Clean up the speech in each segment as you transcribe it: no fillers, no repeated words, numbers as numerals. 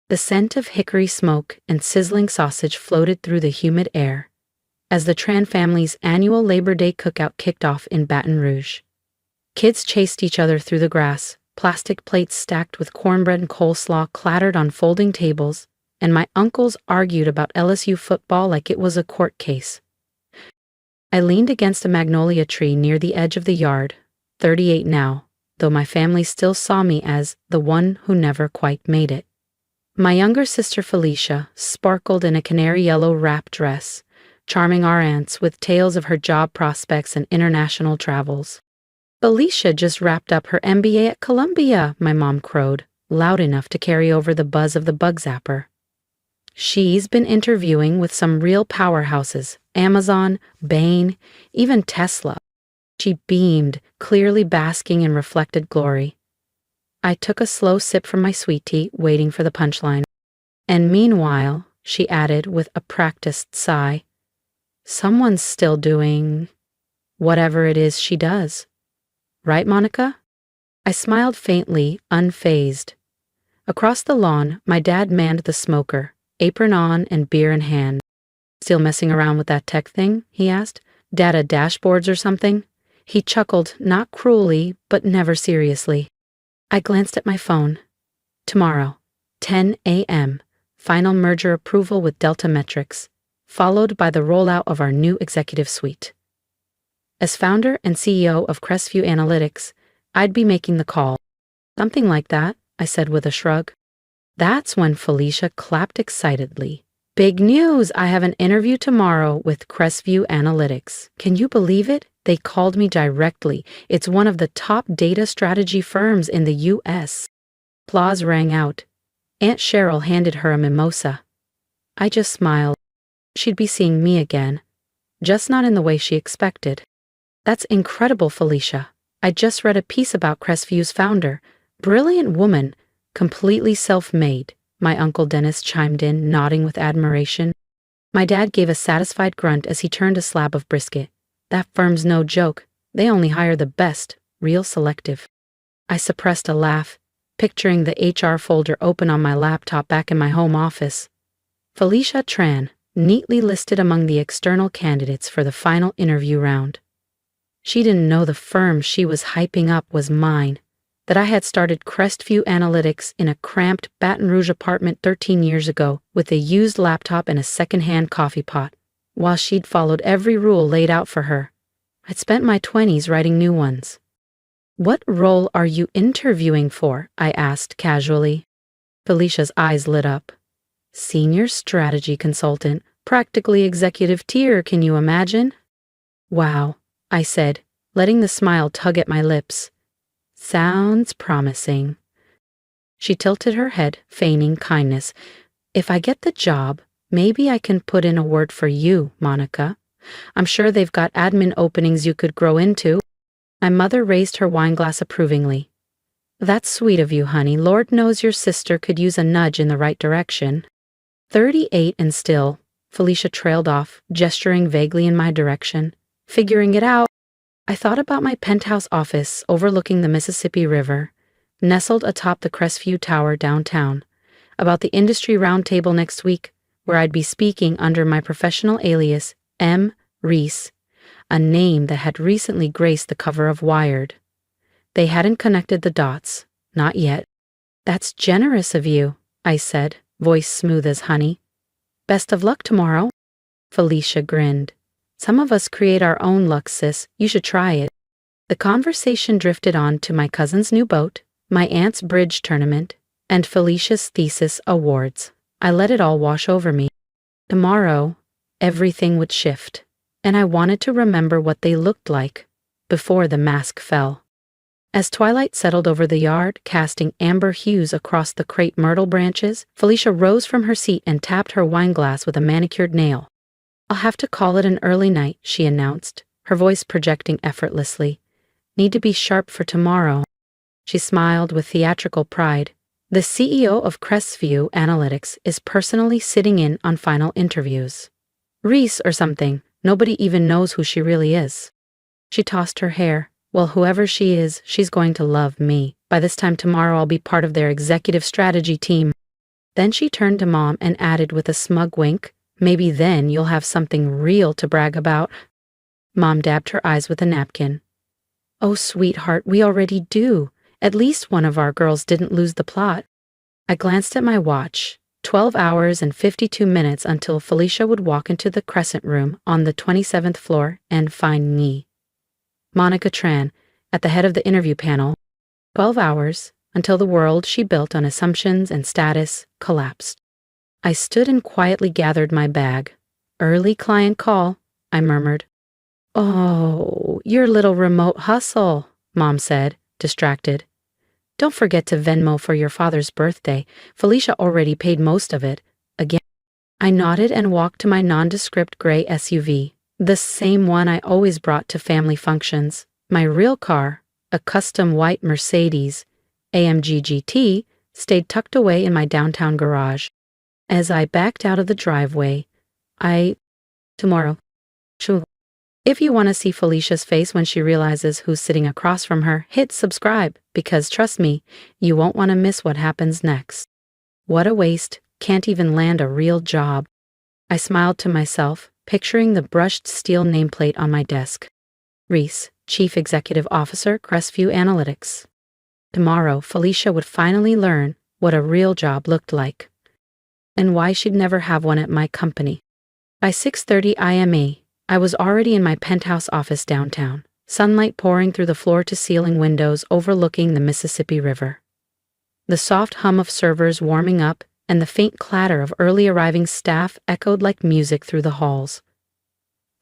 The scent of hickory smoke and sizzling sausage floated through the humid air as the Tran family's annual Labor Day cookout kicked off in Baton Rouge. Kids chased each other through the grass, plastic plates stacked with cornbread and coleslaw clattered on folding tables, and my uncles argued about LSU football like it was a court case. I leaned against a magnolia tree near the edge of the yard, 38 now, though my family still saw me as the one who never quite made it. My younger sister Felicia sparkled in a canary yellow wrap dress, charming our aunts with tales of her job prospects and international travels. Felicia just wrapped up her MBA at Columbia, my mom crowed, loud enough to carry over the buzz of the bug zapper. She's been interviewing with some real powerhouses, Amazon, Bain, even Tesla. She beamed, clearly basking in reflected glory. I took a slow sip from my sweet tea, waiting for the punchline. And meanwhile, she added with a practiced sigh, someone's still doing whatever it is she does. Right, Monica? I smiled faintly, unfazed. Across the lawn, my dad manned the smoker, apron on and beer in hand. Still messing around with that tech thing? He asked. Data dashboards or something? He chuckled, not cruelly, but never seriously. I glanced at my phone. Tomorrow, 10 a.m., final merger approval with Delta Metrics, followed by the rollout of our new executive suite. As founder and CEO of Cresview Analytics, I'd be making the call. Something like that, I said with a shrug. That's when Felicia clapped excitedly. Big news! I have an interview tomorrow with Cresview Analytics. Can you believe it? They called me directly. It's one of the top data strategy firms in the U.S. Applause rang out. Aunt Cheryl handed her a mimosa. I just smiled. She'd be seeing me again, just not in the way she expected. That's incredible, Felicia. I just read a piece about Cresview's founder. Brilliant woman, completely self-made, my Uncle Dennis chimed in, nodding with admiration. My dad gave a satisfied grunt as he turned a slab of brisket. That firm's no joke. They only hire the best, real selective. I suppressed a laugh, picturing the HR folder open on my laptop back in my home office. Felicia Tran, neatly listed among the external candidates for the final interview round. She didn't know the firm she was hyping up was mine, that I had started Crestview Analytics in a cramped Baton Rouge apartment 13 years ago with a used laptop and a second-hand coffee pot, while she'd followed every rule laid out for her. I'd spent my 20s writing new ones. What role are you interviewing for? I asked casually. Felicia's eyes lit up. Senior strategy consultant, practically executive tier, can you imagine? Wow, I said, letting the smile tug at my lips. Sounds promising. She tilted her head, feigning kindness. If I get the job, maybe I can put in a word for you, Monica. I'm sure they've got admin openings you could grow into. My mother raised her wineglass approvingly. That's sweet of you, honey. Lord knows your sister could use a nudge in the right direction. 38 and still, Felicia trailed off, gesturing vaguely in my direction. Figuring it out. I thought about my penthouse office overlooking the Mississippi River, nestled atop the Cresview Tower downtown, about the industry roundtable next week, where I'd be speaking under my professional alias, M. Reese, a name that had recently graced the cover of Wired. They hadn't connected the dots, not yet. That's generous of you, I said, voice smooth as honey. Best of luck tomorrow. Felicia grinned. Some of us create our own luck, sis. You should try it. The conversation drifted on to my cousin's new boat, my aunt's bridge tournament, and Felicia's thesis awards. I let it all wash over me. Tomorrow, everything would shift, and I wanted to remember what they looked like before the mask fell. As twilight settled over the yard, casting amber hues across the crepe myrtle branches, Felicia rose from her seat and tapped her wineglass with a manicured nail. I'll have to call it an early night, she announced, her voice projecting effortlessly. Need to be sharp for tomorrow. She smiled with theatrical pride. The CEO of Cresview Analytics is personally sitting in on final interviews. Reese or something. Nobody even knows who she really is. She tossed her hair. Well, whoever she is, she's going to love me. By this time tomorrow, I'll be part of their executive strategy team. Then she turned to Mom and added with a smug wink, maybe then you'll have something real to brag about. Mom dabbed her eyes with a napkin. Oh, sweetheart, we already do. At least one of our girls didn't lose the plot. I glanced at my watch. 12 hours and 52 minutes until Felicia would walk into the Crescent Room on the 27th floor and find me, Monica Tran, at the head of the interview panel. 12 hours until the world she built on assumptions and status collapsed. I stood and quietly gathered my bag. Early client call, I murmured. Oh, your little remote hustle, Mom said, distracted. Don't forget to Venmo for your father's birthday. Felicia already paid most of it. Again, I nodded and walked to my nondescript gray SUV, the same one I always brought to family functions. My real car, a custom white Mercedes AMG GT, stayed tucked away in my downtown garage. As I backed out of the driveway, tomorrow. Sure. If you want to see Felicia's face when she realizes who's sitting across from her, hit subscribe, because trust me, you won't want to miss what happens next. What a waste, can't even land a real job. I smiled to myself, picturing the brushed steel nameplate on my desk. Reese, Chief Executive Officer, Cresview Analytics. Tomorrow, Felicia would finally learn what a real job looked like, and why she'd never have one at my company. By 6:30 IME, I was already in my penthouse office downtown, sunlight pouring through the floor-to-ceiling windows overlooking the Mississippi River. The soft hum of servers warming up and the faint clatter of early-arriving staff echoed like music through the halls.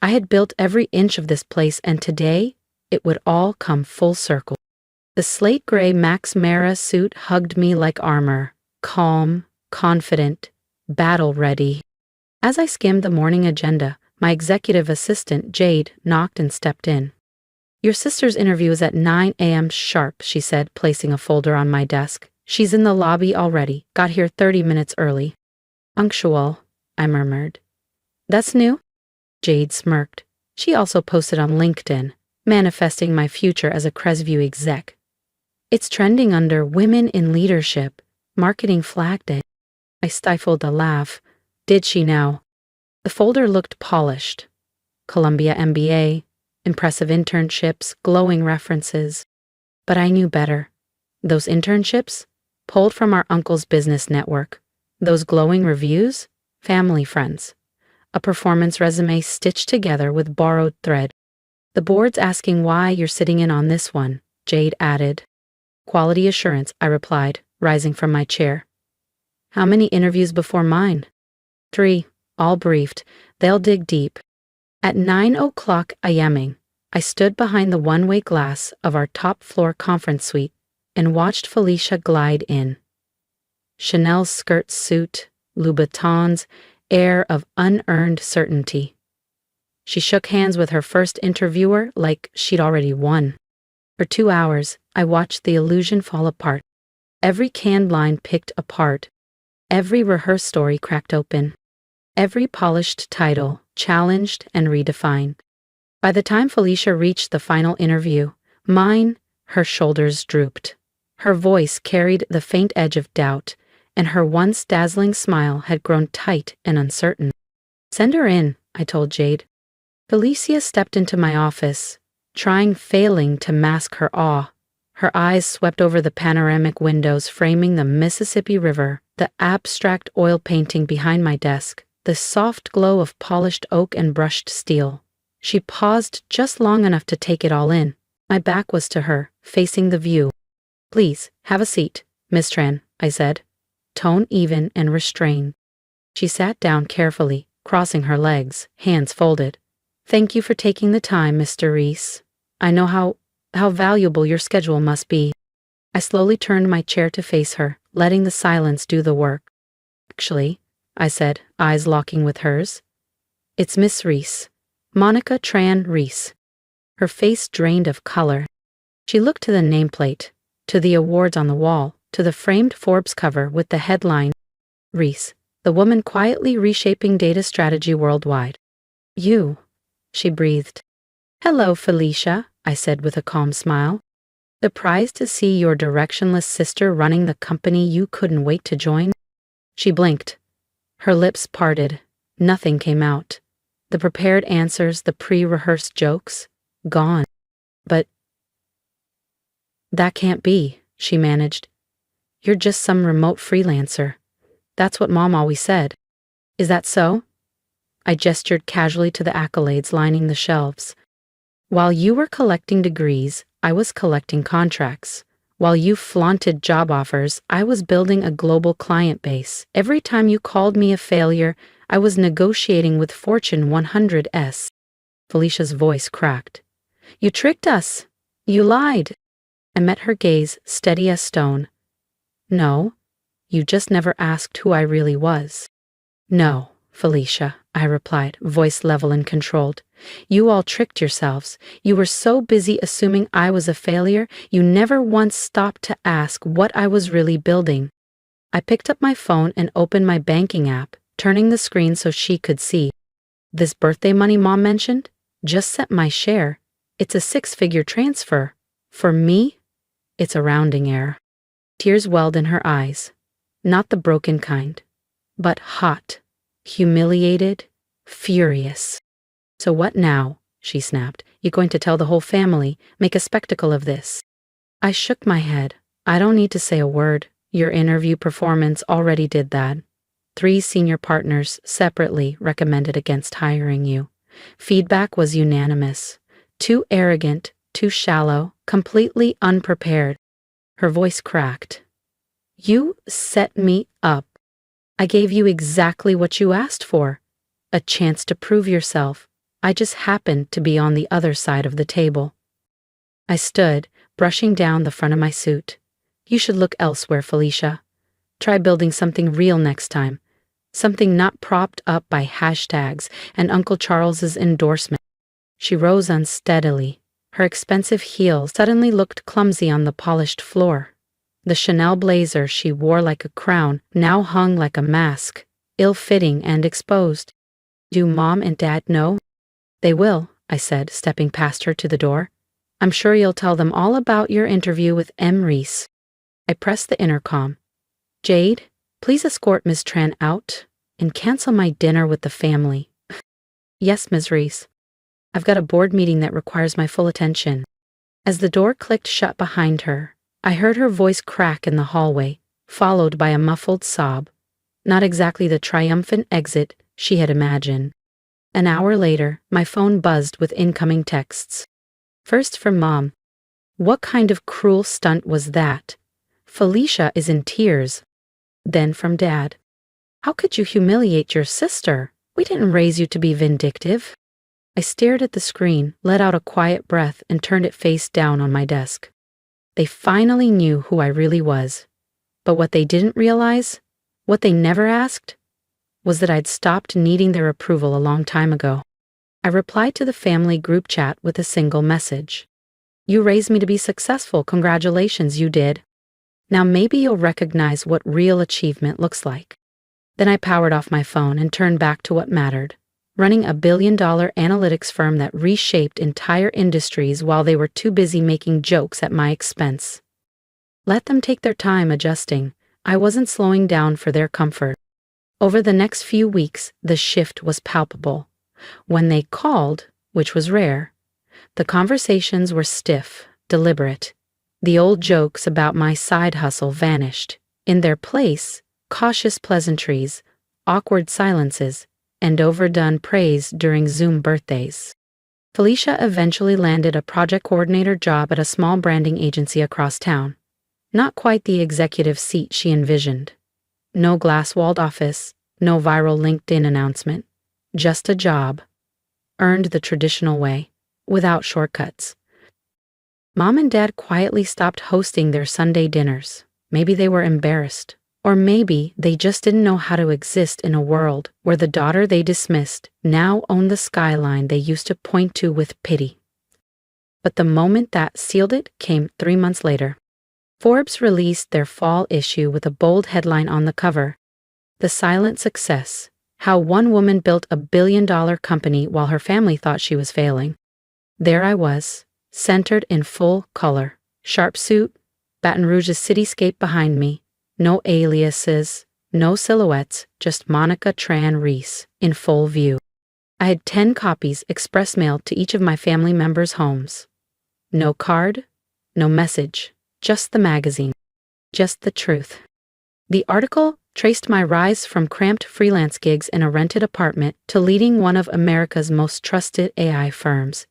I had built every inch of this place, and today, it would all come full circle. The slate-gray Max Mara suit hugged me like armor, calm, confident, battle-ready. As I skimmed the morning agenda, my executive assistant, Jade, knocked and stepped in. Your sister's interview is at 9 a.m. sharp, she said, placing a folder on my desk. She's in the lobby already, got here 30 minutes early. Punctual, I murmured. That's new? Jade smirked. She also posted on LinkedIn, manifesting my future as a Cresview exec. It's trending under Women in Leadership. Marketing flagged it. I stifled a laugh. Did she now? The folder looked polished. Columbia MBA, impressive internships, glowing references. But I knew better. Those internships? Pulled from our uncle's business network. Those glowing reviews? Family friends. A performance resume stitched together with borrowed thread. The board's asking why you're sitting in on this one, Jade added. Quality assurance, I replied, rising from my chair. How many interviews before mine? 3. All briefed. They'll dig deep. At 9 o'clock IMing, I stood behind the one-way glass of our top-floor conference suite and watched Felicia glide in. Chanel skirt suit, Louboutins, air of unearned certainty. She shook hands with her first interviewer like she'd already won. For 2 hours, I watched the illusion fall apart. Every canned line picked apart. Every rehearsed story cracked open. Every polished title challenged and redefined. By the time Felicia reached the final interview, her shoulders drooped. Her voice carried the faint edge of doubt, and her once dazzling smile had grown tight and uncertain. Send her in, I told Jade. Felicia stepped into my office, failing to mask her awe. Her eyes swept over the panoramic windows framing the Mississippi River, the abstract oil painting behind my desk, the soft glow of polished oak and brushed steel. She paused just long enough to take it all in. My back was to her, facing the view. Please, have a seat, Miss Tran, I said, tone even and restrained. She sat down carefully, crossing her legs, hands folded. Thank you for taking the time, Mr. Reese. I know how valuable your schedule must be. I slowly turned my chair to face her, letting the silence do the work. Actually, I said, eyes locking with hers. It's Miss Reese. Monica Tran Reese. Her face drained of color. She looked to the nameplate, to the awards on the wall, to the framed Forbes cover with the headline, Reese, the woman quietly reshaping data strategy worldwide. You, she breathed. Hello, Felicia, I said with a calm smile. Surprised to see your directionless sister running the company you couldn't wait to join? She blinked. Her lips parted. Nothing came out. The prepared answers, the pre-rehearsed jokes, gone. But that can't be, she managed. You're just some remote freelancer. That's what Mom always said. Is that so? I gestured casually to the accolades lining the shelves. While you were collecting degrees, I was collecting contracts. While you flaunted job offers, I was building a global client base. Every time you called me a failure, I was negotiating with Fortune 100s. Felicia's voice cracked. You tricked us. You lied. I met her gaze, steady as stone. No, you just never asked who I really was. No, Felicia, I replied, voice level and controlled. You all tricked yourselves. You were so busy assuming I was a failure, you never once stopped to ask what I was really building. I picked up my phone and opened my banking app, turning the screen so she could see. This birthday money Mom mentioned? Just sent my share. It's a 6-figure transfer. For me, it's a rounding error. Tears welled in her eyes. Not the broken kind, but hot, humiliated, furious. So what now? She snapped. You going to tell the whole family, make a spectacle of this? I shook my head. I don't need to say a word. Your interview performance already did that. 3 senior partners separately recommended against hiring you. Feedback was unanimous. Too arrogant, too shallow, completely unprepared. Her voice cracked. You set me up. I gave you exactly what you asked for. A chance to prove yourself. I just happened to be on the other side of the table. I stood, brushing down the front of my suit. You should look elsewhere, Felicia. Try building something real next time. Something not propped up by hashtags and Uncle Charles's endorsement. She rose unsteadily. Her expensive heels suddenly looked clumsy on the polished floor. The Chanel blazer she wore like a crown now hung like a mask, ill-fitting and exposed. Do Mom and Dad know? They will, I said, stepping past her to the door. I'm sure you'll tell them all about your interview with M. Reese. I pressed the intercom. Jade, please escort Ms. Tran out and cancel my dinner with the family. Yes, Ms. Reese. I've got a board meeting that requires my full attention. As the door clicked shut behind her, I heard her voice crack in the hallway, followed by a muffled sob. Not exactly the triumphant exit she had imagined. An hour later, my phone buzzed with incoming texts. First from Mom. What kind of cruel stunt was that? Felicia is in tears. Then from Dad. How could you humiliate your sister? We didn't raise you to be vindictive. I stared at the screen, let out a quiet breath, and turned it face down on my desk. They finally knew who I really was. But what they didn't realize, what they never asked, was that I'd stopped needing their approval a long time ago. I replied to the family group chat with a single message. You raised me to be successful. Congratulations, you did. Now maybe you'll recognize what real achievement looks like. Then I powered off my phone and turned back to what mattered. Running a billion-dollar analytics firm that reshaped entire industries while they were too busy making jokes at my expense. Let them take their time adjusting. I wasn't slowing down for their comfort. Over the next few weeks, the shift was palpable. When they called, which was rare, the conversations were stiff, deliberate. The old jokes about my side hustle vanished. In their place, cautious pleasantries, awkward silences, and overdone praise during Zoom birthdays. Felicia eventually landed a project coordinator job at a small branding agency across town. Not quite the executive seat she envisioned. No glass-walled office, no viral LinkedIn announcement. Just a job. Earned the traditional way, without shortcuts. Mom and Dad quietly stopped hosting their Sunday dinners. Maybe they were embarrassed. Or maybe they just didn't know how to exist in a world where the daughter they dismissed now owned the skyline they used to point to with pity. But the moment that sealed it came 3 months later. Forbes released their fall issue with a bold headline on the cover. The Silent Success: How One Woman Built a billion-dollar company while her family thought she was failing. There I was, centered in full color. Sharp suit, Baton Rouge's cityscape behind me. No aliases, No silhouettes, just Monica Tran Reese, in full view. I had 10 copies express mailed to each of my family members' homes. No card, no message, just the magazine, just the truth. The article traced my rise from cramped freelance gigs in a rented apartment to leading one of America's most trusted AI firms.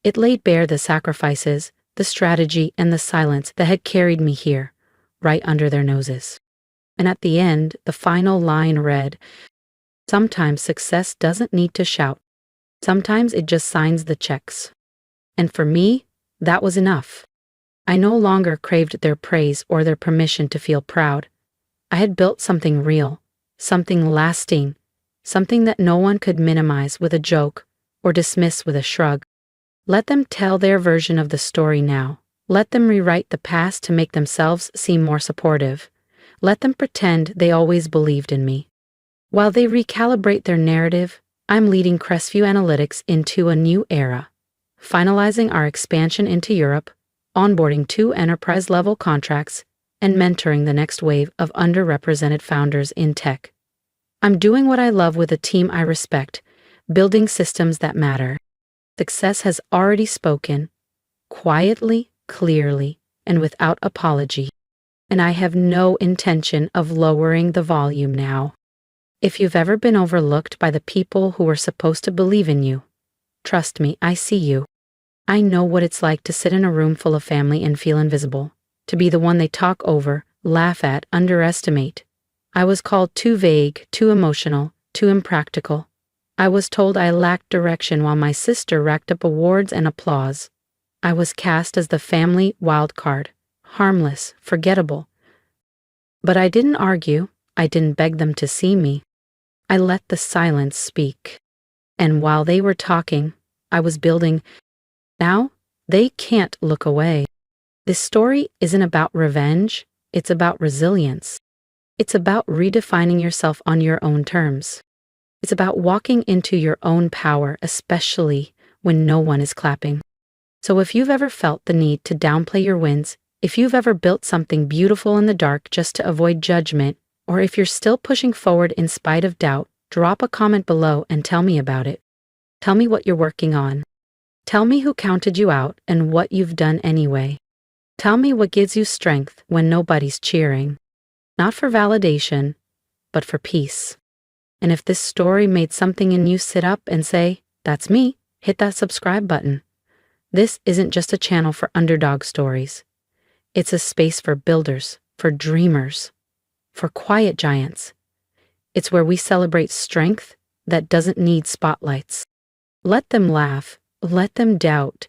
It laid bare the sacrifices, the strategy, and the silence that had carried me here, right under their noses. And at the end, the final line read, "Sometimes success doesn't need to shout. Sometimes it just signs the checks." And for me, that was enough. I no longer craved their praise or their permission to feel proud. I had built something real, something lasting, something that no one could minimize with a joke or dismiss with a shrug. Let them tell their version of the story now. Let them rewrite the past to make themselves seem more supportive. Let them pretend they always believed in me. While they recalibrate their narrative, I'm leading Cresview Analytics into a new era, finalizing our expansion into Europe, onboarding 2 enterprise-level contracts, and mentoring the next wave of underrepresented founders in tech. I'm doing what I love with a team I respect, building systems that matter. Success has already spoken, quietly, clearly, and without apology. And I have no intention of lowering the volume now. If you've ever been overlooked by the people who were supposed to believe in you, trust me, I see you. I know what it's like to sit in a room full of family and feel invisible, to be the one they talk over, laugh at, underestimate. I was called too vague, too emotional, too impractical. I was told I lacked direction while my sister racked up awards and applause. I was cast as the family wild card. Harmless, forgettable. But I didn't argue, I didn't beg them to see me. I let the silence speak. And while they were talking, I was building. Now, they can't look away. This story isn't about revenge, it's about resilience. It's about redefining yourself on your own terms. It's about walking into your own power, especially when no one is clapping. So if you've ever felt the need to downplay your wins, if you've ever built something beautiful in the dark just to avoid judgment, or if you're still pushing forward in spite of doubt, drop a comment below and tell me about it. Tell me what you're working on. Tell me who counted you out and what you've done anyway. Tell me what gives you strength when nobody's cheering. Not for validation, but for peace. And if this story made something in you sit up and say, "That's me," hit that subscribe button. This isn't just a channel for underdog stories. It's a space for builders, for dreamers, for quiet giants. It's where we celebrate strength that doesn't need spotlights. Let them laugh, let them doubt.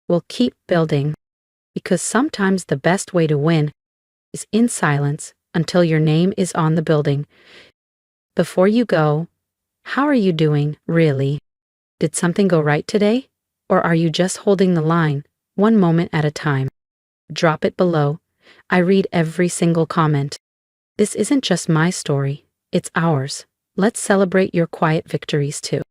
We'll keep building, because sometimes the best way to win is in silence until your name is on the building. Before you go, how are you doing, really? Did something go right today? Or are you just holding the line, one moment at a time? Drop it below. I read every single comment. This isn't just my story, it's ours. Let's celebrate your quiet victories too.